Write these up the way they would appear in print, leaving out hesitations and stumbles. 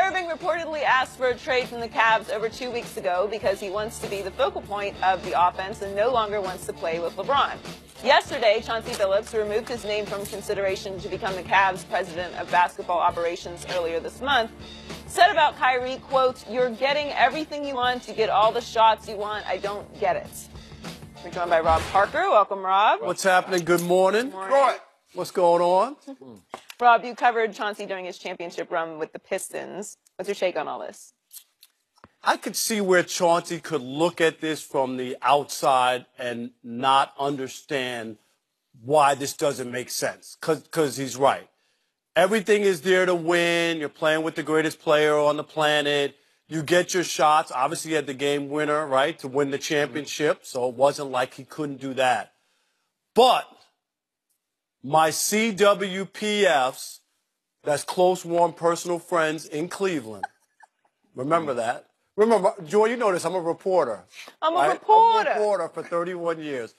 Irving reportedly asked for a trade from the Cavs over 2 weeks ago because he wants to be the focal point of the offense and no longer wants to play with LeBron. Yesterday, Chauncey Billups, who removed his name from consideration to become the Cavs president of basketball operations earlier this month, said about Kyrie, quote, "You're getting everything you want. You get all the shots you want. I don't get it." We're joined by Rob Parker. Welcome, Rob. What's happening? Good morning. Good morning. What's going on? Rob, you covered Chauncey during his championship run with the Pistons. What's your take on all this? I could see where Chauncey could look at this from the outside and not understand why this doesn't make sense. Because he's right. Everything is there to win. You're playing with the greatest player on the planet. You get your shots. Obviously, you had the game winner, right, to win the championship. So it wasn't like he couldn't do that. But my CWPFs, that's close, warm, personal friends in Cleveland. Remember that. Remember, Joy, you know this, I'm a reporter. I'm a reporter. I'm a reporter for 31 years.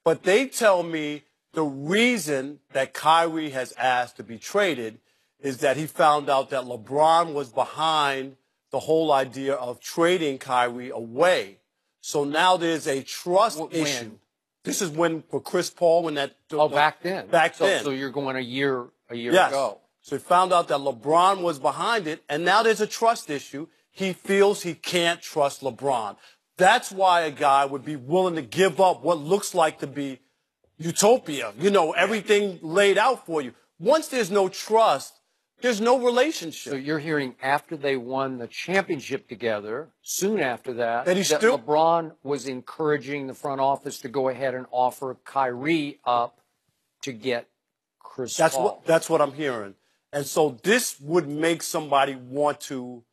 But they tell me the reason that Kyrie has asked to be traded is that he found out that LeBron was behind the whole idea of trading Kyrie away. So now there's a trust issue. This is when, for Chris Paul, when that... back then. Back then. So you're going a year yes. ago. So he found out that LeBron was behind it, and now there's a trust issue. He feels he can't trust LeBron. That's why a guy would be willing to give up what looks like to be utopia. You know, everything laid out for you. Once there's no trust, there's no relationship. So you're hearing after they won the championship together, soon after that, that LeBron was encouraging the front office to go ahead and offer Kyrie up to get Chris Paul. That's what I'm hearing. And so this would make somebody want to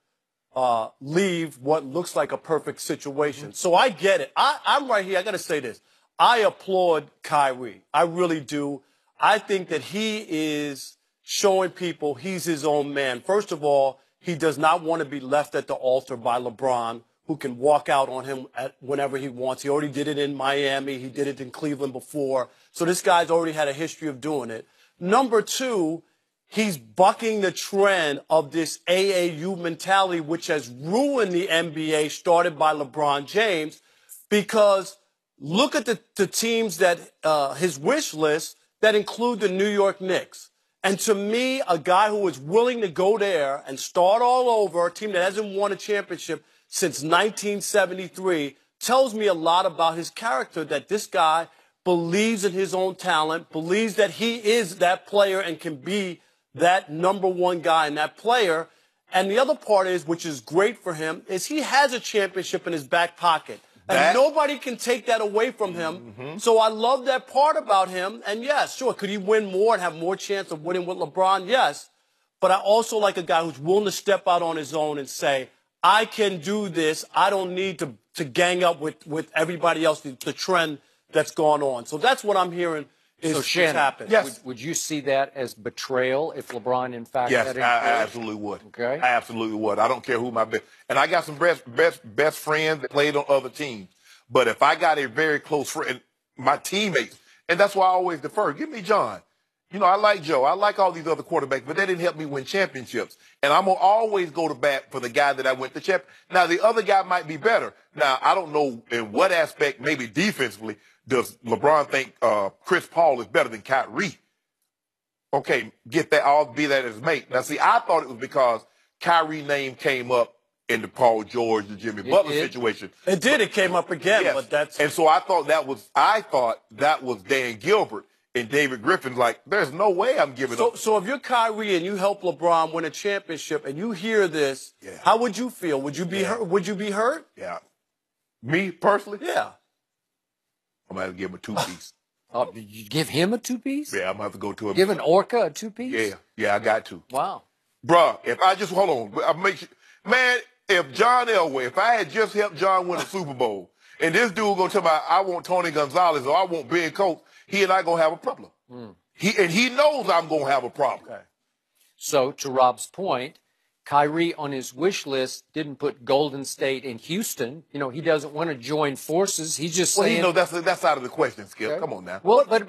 leave what looks like a perfect situation. So I get it. I'm right here. I got to say this. I applaud Kyrie. I really do. I think that he is showing people he's his own man. First of all, he does not want to be left at the altar by LeBron, who can walk out on him whenever he wants. He already did it in Miami. He did it in Cleveland before. So this guy's already had a history of doing it. Number two, he's bucking the trend of this AAU mentality, which has ruined the NBA, started by LeBron James, because look at the teams that his wish list that include the New York Knicks. And to me, a guy who is willing to go there and start all over, a team that hasn't won a championship since 1973, tells me a lot about his character, that this guy believes in his own talent, believes that he is that player and can be that number one guy and that player. And the other part is, which is great for him, is he has a championship in his back pocket. And nobody can take that away from him. Mm-hmm. So I love that part about him. And yes, sure, could he win more and have more chance of winning with LeBron? Yes. But I also like a guy who's willing to step out on his own and say, I can do this. I don't need to gang up with everybody else, the trend that's gone on. So that's what I'm hearing is Shannon, happened. Yes. Would you see that as betrayal if LeBron, in fact, yes, had I absolutely would. Okay. I absolutely would. I don't care who my best. And I got some best friends that played on other teams. But if I got a very close friend, my teammates, and that's why I always defer. Give me John. You know, I like Joe. I like all these other quarterbacks, but they didn't help me win championships. And I'm going to always go to bat for the guy that I went to champ. Now, the other guy might be better. Now, I don't know in what aspect, maybe defensively, does LeBron think Chris Paul is better than Kyrie? Okay, get that. I'll be that as mate. Now, see, I thought it was because Kyrie's name came up in the Paul George, the Jimmy Butler situation. It did. It came up again, yes. But that's... And so I thought that was Dan Gilbert and David Griffin's like, there's no way I'm giving up. So if you're Kyrie and you help LeBron win a championship and you hear this, how would you feel? Would you be hurt? Would you be hurt? Yeah. Me personally? Yeah. I'm going to have to give him a two-piece. Did you give him a two-piece? Yeah, I'm going to have to go to him. Give an Orca a two-piece? Yeah, I got to. Wow. Bruh, if I just, hold on, I'll make sure, man, if John Elway, if I had just helped John win a Super Bowl, and this dude gonna tell me I want Tony Gonzalez or I want Ben Coates, he and I gonna have a problem. He knows I'm gonna have a problem. Okay. So to Rob's point, Kyrie on his wish list didn't put Golden State and Houston. You know, he doesn't want to join forces. He's just saying. Well, that's out of the question, Skip. Okay. Come on now. Well, but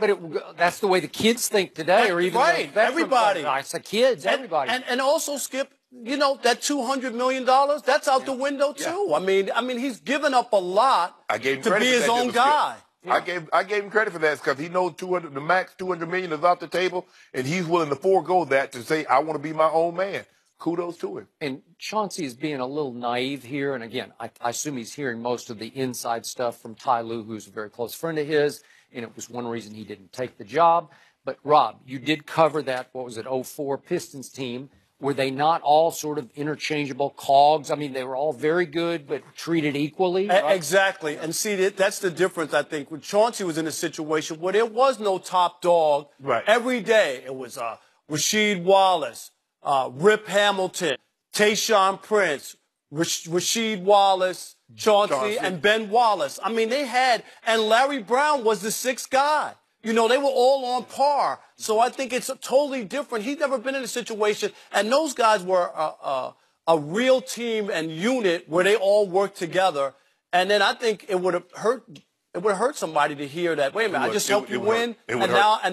that's the way the kids think today, or even everybody. It's the kids, everybody. And also, Skip, you know, that $200 million, that's out the window too. I mean, he's given up a lot to be his own guy. I gave him credit for that because he knows the max $200 million is off the table, and he's willing to forego that to say, I want to be my own man. Kudos to him. And Chauncey is being a little naive here. And again, I assume he's hearing most of the inside stuff from Ty Lue, who's a very close friend of his, and it was one reason he didn't take the job. But Rob, you did cover that, what was it, 04 Pistons team. Were they not all sort of interchangeable cogs? I mean, they were all very good, but treated equally. Right? Exactly. And see, that's the difference, I think. When Chauncey was in a situation where there was no top dog. Right. Every day it was Rasheed Wallace, Rip Hamilton, Tayshaun Prince, Rasheed Wallace, Chauncey, and Ben Wallace. I mean, and Larry Brown was the sixth guy. You know, they were all on par. So I think it's totally different. He's never been in a situation, and those guys were a real team and unit where they all worked together. And then I think it would have hurt somebody to hear that. Wait a minute, I just helped you win, and now I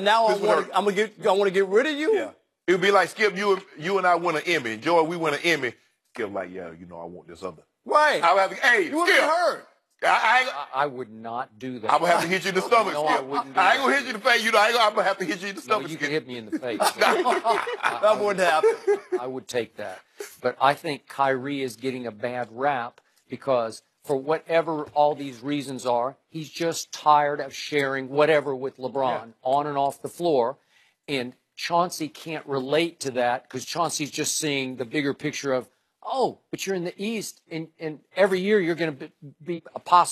want to get rid of you. Yeah. It would be like, Skip, you and I win an Emmy. Joy, we win an Emmy. Skip like, yeah, you know, I want this other. Right. I would have to, hey, you would get hurt. I would not do that. I would have to hit you in the stomach. No, I wouldn't. I ain't gonna hit you in the face. You know, I'm gonna have to hit you in the stomach. No, you can hit me in the face. That wouldn't happen. I would take that. But I think Kyrie is getting a bad rap because for whatever all these reasons are, he's just tired of sharing whatever with LeBron on and off the floor. And Chauncey can't relate to that because Chauncey's just seeing the bigger picture of, oh, but you're in the East, and every year you're going to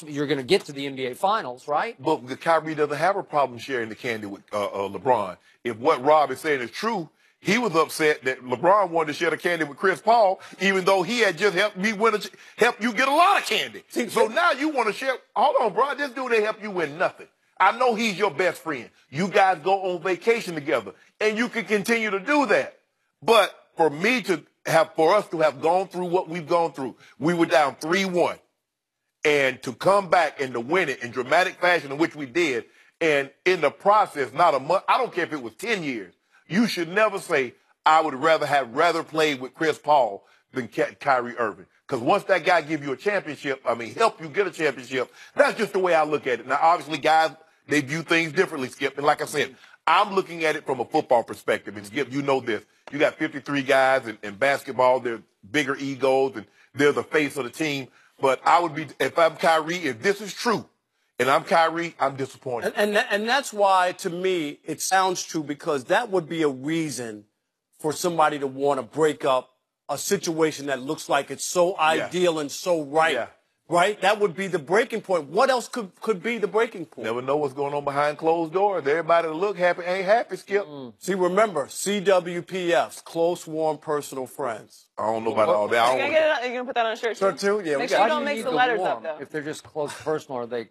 you're going to get to the NBA Finals, right? But Kyrie doesn't have a problem sharing the candy with LeBron. If what Rob is saying is true, he was upset that LeBron wanted to share the candy with Chris Paul, even though he had just helped you get a lot of candy. So now you want to share. Hold on, bro. This dude ain't help you win nothing. I know he's your best friend. You guys go on vacation together, and you can continue to do that. But for us to have gone through what we've gone through, we were down 3-1. And to come back and to win it in dramatic fashion, in which we did, and in the process, not a month, I don't care if it was 10 years, you should never say, I would rather play with Chris Paul than Kyrie Irving. Because once that guy give you a championship, help you get a championship, that's just the way I look at it. Now, obviously, guys, they view things differently, Skip. And like I said, I'm looking at it from a football perspective. And Skip, you know this. You got 53 guys in basketball. They're bigger egos, and they're the face of the team. But I would be, if I'm Kyrie, if this is true, and I'm Kyrie, I'm disappointed. And that's why, to me, it sounds true, because that would be a reason for somebody to want to break up a situation that looks like it's so ideal and so right. Yeah. Right? That would be the breaking point. What else could be the breaking point? Never know what's going on behind closed doors. Everybody that look happy ain't happy, Skip. See, remember, CWPFs, close, warm, personal friends. I don't know about all that. You're going to put that on a shirt, too? Shirt, too? Yeah. Make sure you don't mix the letters up, though. If they're just close personal, are they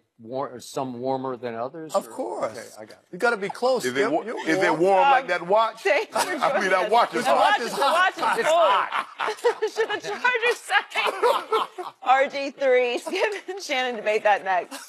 some warmer than others? Of course. Okay, I got it. You got to be close. Is it warm like that watch? I mean, that watch is hot. The watch is hot. Should the Chargers say? RG3, Skip and Shannon debate that next.